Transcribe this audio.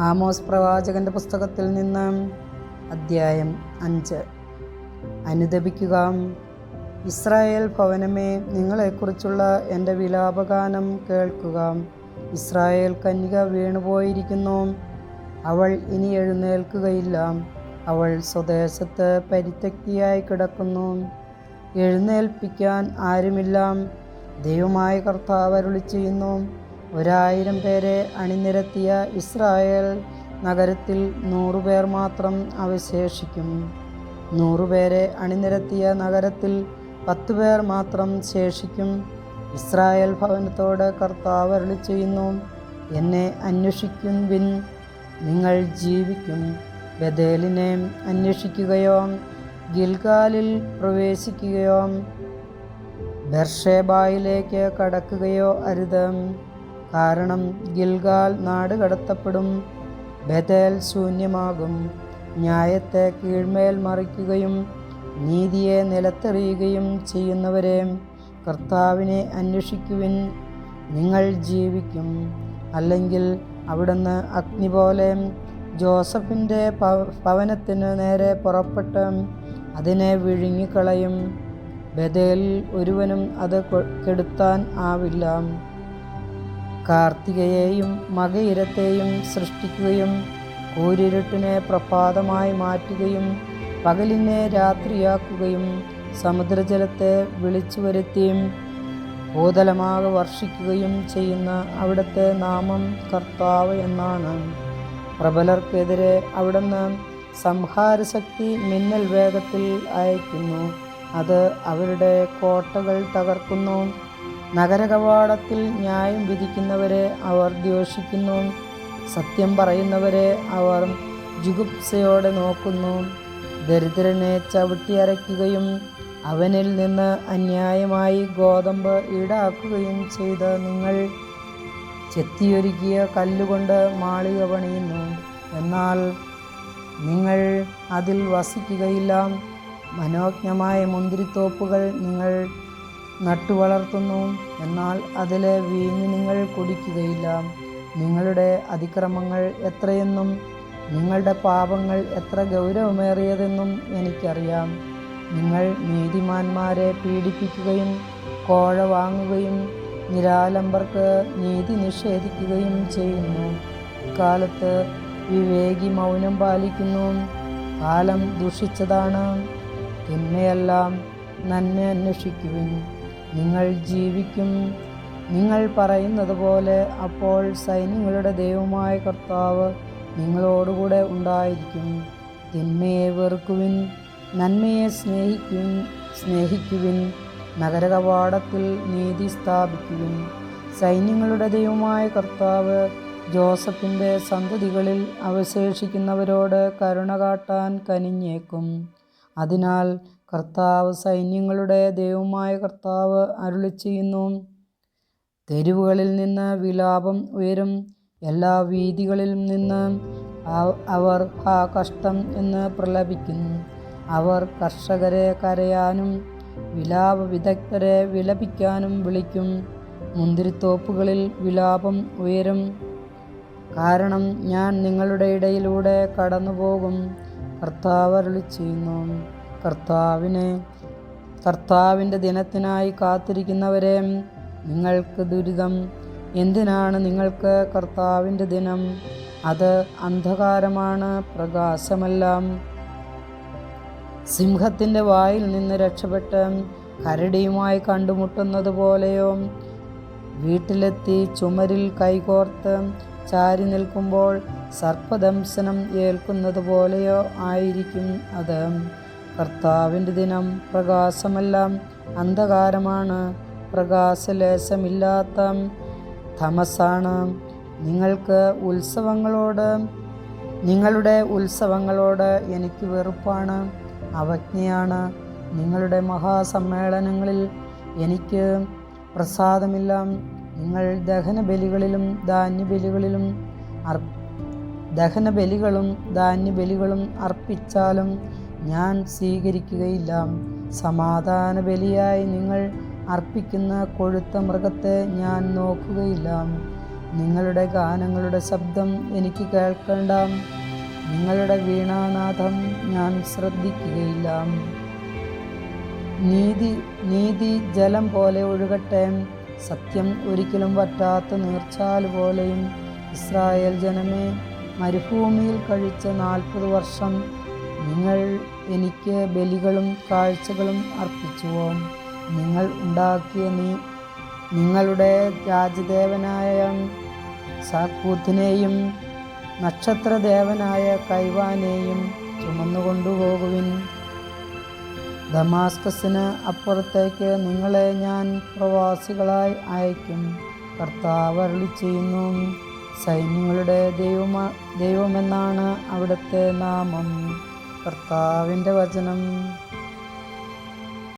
Amos പ്രവാചകന്റെ പുസ്തകത്തിൽ നിന്ന് അദ്ധ്യായം 5. അനുദപിക്കുക. ഇസ്രായേൽ ഭവനമേ, നിങ്ങളെക്കുറിച്ചുള്ള എൻ്റെ വിലാപഗാനം കേൾക്കുക. ഇസ്രായേൽ കന്യക വീണുപോയിരിക്കുന്നു, അവൾ ഇനി എഴുന്നേൽക്കുകയില്ല. അവൾ സ്വദേശത്ത് പരിത്യക്തിയായി കിടക്കുന്നു, എഴുന്നേൽപ്പിക്കാൻ ആരുമില്ല. ദൈവമായ കർത്താവ് അരുളിച്ചെയ്യുന്നു, 1000 പേരെ അണിനിരത്തിയ ഇസ്രായേൽ നഗരത്തിൽ 100 പേർ മാത്രം അവശേഷിക്കും. 100 പേരെ അണിനിരത്തിയ നഗരത്തിൽ 10 പേർ മാത്രം ശേഷിക്കും. ഇസ്രായേൽ ഭവനത്തോട് കർത്താവ് അരുളിച്ചെയ്യുന്നു, എന്നെ അന്വേഷിക്കുവിൻ, നിങ്ങൾ ജീവിക്കും. ബേഥേലിനെ അന്വേഷിക്കുകയോ ഗിൽഗാലിൽ പ്രവേശിക്കുകയോ ബേർഷേബയിലേക്ക് കടക്കുകയോ അരുത്. കാരണം ഗിൽഗാൽ നാടുകടത്തപ്പെടും, ബേഥേൽ ശൂന്യമാകും. ന്യായത്തെ കീഴ്മേൽ മറിക്കുകയും നീതിയെ നിലത്തെറിയുകയും ചെയ്യുന്നവരെ, കർത്താവിനെ അന്വേഷിക്കുവിൻ, നിങ്ങൾ ജീവിക്കും. അല്ലെങ്കിൽ അവിടുന്ന് അഗ്നി പോലെ ജോസഫിൻ്റെ ഭവനത്തിന് നേരെ പുറപ്പെട്ട് അതിനെ വിഴുങ്ങിക്കളയും. ബേഥേലിൽ ഒരുവനും അത് കെടുത്താൻ ആവില്ല. കാർത്തികയെയും മകയിരത്തെയും സൃഷ്ടിക്കുകയും കൂരിരുട്ടിനെ പ്രഭാതമായി മാറ്റുകയും പകലിനെ രാത്രിയാക്കുകയും സമുദ്രജലത്തെ വിളിച്ചു വരുത്തിയും ഭൂതലമാകെ വർഷിക്കുകയും ചെയ്യുന്ന അവിടുത്തെ നാമം കർത്താവ് എന്നാണ്. പ്രബലർക്കെതിരെ അവിടുന്ന് സംഹാരശക്തി മിന്നൽ വേഗത്തിൽ അയക്കുന്നു. അത് അവരുടെ കോട്ടകൾ തകർക്കുന്നു. നഗരകവാടത്തിൽ ന്യായം വിധിക്കുന്നവരെ അവർ ദ്വേഷിക്കുന്നു. സത്യം പറയുന്നവരെ അവർ ജുഗുപ്സയോടെ നോക്കുന്നു. ദരിദ്രനെ ചവിട്ടിയരയ്ക്കുകയും അവനിൽ നിന്ന് അന്യായമായി ഗോതമ്പ് ഈടാക്കുകയും ചെയ്ത് നിങ്ങൾ ചെത്തിയൊരുക്കിയ കല്ലുകൊണ്ട് മാളിക പണിയുന്നു, എന്നാൽ നിങ്ങൾ അതിൽ വസിക്കുകയില്ല. മനോജ്ഞമായ മുന്തിരിത്തോപ്പുകൾ നിങ്ങൾ നട്ടുവളർത്തുന്നു, എന്നാൽ അതിലെ വീഞ്ഞ് നിങ്ങൾ കുടിക്കുകയില്ല. നിങ്ങളുടെ അതിക്രമങ്ങൾ എത്രയെന്നും നിങ്ങളുടെ പാപങ്ങൾ എത്ര ഗൗരവമേറിയതെന്നും എനിക്കറിയാം. നിങ്ങൾ നീതിമാന്മാരെ പീഡിപ്പിക്കുകയും കോഴ വാങ്ങുകയും നിരാലംബർക്ക് നീതി നിഷേധിക്കുകയും ചെയ്യുന്നു. ഇക്കാലത്ത് വിവേകി മൗനം പാലിക്കുന്നു. കാലം ദുഷിച്ചതാണ്. തിന്മയെല്ലാം നന്മ അന്വേഷിക്കുവിൻ, നിങ്ങൾ ജീവിക്കും. നിങ്ങൾ പറയുന്നത് പോലെ അപ്പോൾ സൈന്യങ്ങളുടെ ദൈവമായ കർത്താവ് നിങ്ങളോടുകൂടെ ഉണ്ടായിരിക്കും. തിന്മയെ വെറുക്കുവിൻ, നന്മയെ സ്നേഹിക്കുവിൻ. നഗരകവാടത്തിൽ നീതി സ്ഥാപിക്കുവിൻ. സൈന്യങ്ങളുടെ ദൈവമായ കർത്താവ് ജോസഫിൻ്റെ സന്തതികളിൽ അവശേഷിക്കുന്നവരോട് കരുണ കാട്ടാൻ കനിഞ്ഞേക്കും. അതിനാൽ കർത്താവ്, സൈന്യങ്ങളുടെ ദൈവമായ കർത്താവ് അരുളിച്ചെയ്യുന്നു, തെരുവുകളിൽ നിന്ന് വിലാപം ഉയരും, എല്ലാ വീഥികളിലും നിന്ന് അവർ ഹാ കഷ്ടം എന്ന് പ്രലപിക്കുന്നു. അവർ കർഷകരെ കരയാനും വിലാപ വിദഗ്ധരെ വിലപിക്കാനും വിളിക്കും. മുന്തിരിത്തോപ്പുകളിൽ വിലാപം ഉയരും, കാരണം ഞാൻ നിങ്ങളുടെ ഇടയിലൂടെ കടന്നുപോകും. കർത്താവ് അരുളിച്ചെയ്യുന്നു. കർത്താവിൻ്റെ ദിനത്തിനായി കാത്തിരിക്കുന്നവരെ, നിങ്ങൾക്ക് ദുരിതം. എന്തിനാണ് നിങ്ങൾക്ക് കർത്താവിൻ്റെ ദിനം? അത് അന്ധകാരമാണ്, പ്രകാശമല്ല. സിംഹത്തിൻ്റെ വായിൽ നിന്ന് രക്ഷപ്പെട്ട് കരടിയുമായി കണ്ടുമുട്ടുന്നത് പോലെയോ, വീട്ടിലെത്തി ചുമരിൽ കൈകോർത്ത് ചാരി നിൽക്കുമ്പോൾ സർപ്പദംശനം ഏൽക്കുന്നത് പോലെയോ ആയിരിക്കും അത്. കർത്താവിൻ്റെ ദിനം പ്രകാശമല്ല, അന്ധകാരമാണ്, പ്രകാശലേശമില്ലാത്ത തമസാണ്. നിങ്ങളുടെ ഉത്സവങ്ങളോട് എനിക്ക് വെറുപ്പാണ്, അവജ്ഞയാണ്. നിങ്ങളുടെ മഹാസമ്മേളനങ്ങളിൽ എനിക്ക് പ്രസാദമില്ല. നിങ്ങൾ ദഹനബലികളും ധാന്യബലികളും അർപ്പിച്ചാലും ഞാൻ സ്വീകരിക്കുകയില്ല. സമാധാന ബലിയായി നിങ്ങൾ അർപ്പിക്കുന്ന കൊഴുത്ത മൃഗത്തെ ഞാൻ നോക്കുകയില്ല. നിങ്ങളുടെ ഗാനങ്ങളുടെ ശബ്ദം എനിക്ക് കേൾക്കേണ്ട. നിങ്ങളുടെ വീണാനാദം ഞാൻ ശ്രദ്ധിക്കുകയില്ല. നീതി ജലം പോലെ ഒഴുകട്ടെ, സത്യം ഒരിക്കലും വറ്റാത്ത നീർച്ചാൽ പോലെയും. ഇസ്രായേൽ ജനമേ, മരുഭൂമിയിൽ കഴിച്ച 40 വർഷം നിങ്ങൾ എനിക്ക് ബലികളും കാഴ്ചകളും അർപ്പിച്ചുവോ? നിങ്ങൾ ഉണ്ടാക്കിയ നിങ്ങളുടെ രാജദേവനായ സാക്കൂത്തിനെയും നക്ഷത്രദേവനായ കൈവാനെയും ചുമന്നുകൊണ്ടുപോകുവിൻ. ദമാസ്കസിന് അപ്പുറത്തേക്ക് നിങ്ങളെ ഞാൻ പ്രവാസികളായി അയക്കും. കർത്താവ് അരുളിച്ചെയ്യുന്നു. സൈന്യങ്ങളുടെ ദൈവമെന്നാണ് അവിടുത്തെ നാമം. കർത്താവിൻ്റെ വചനം.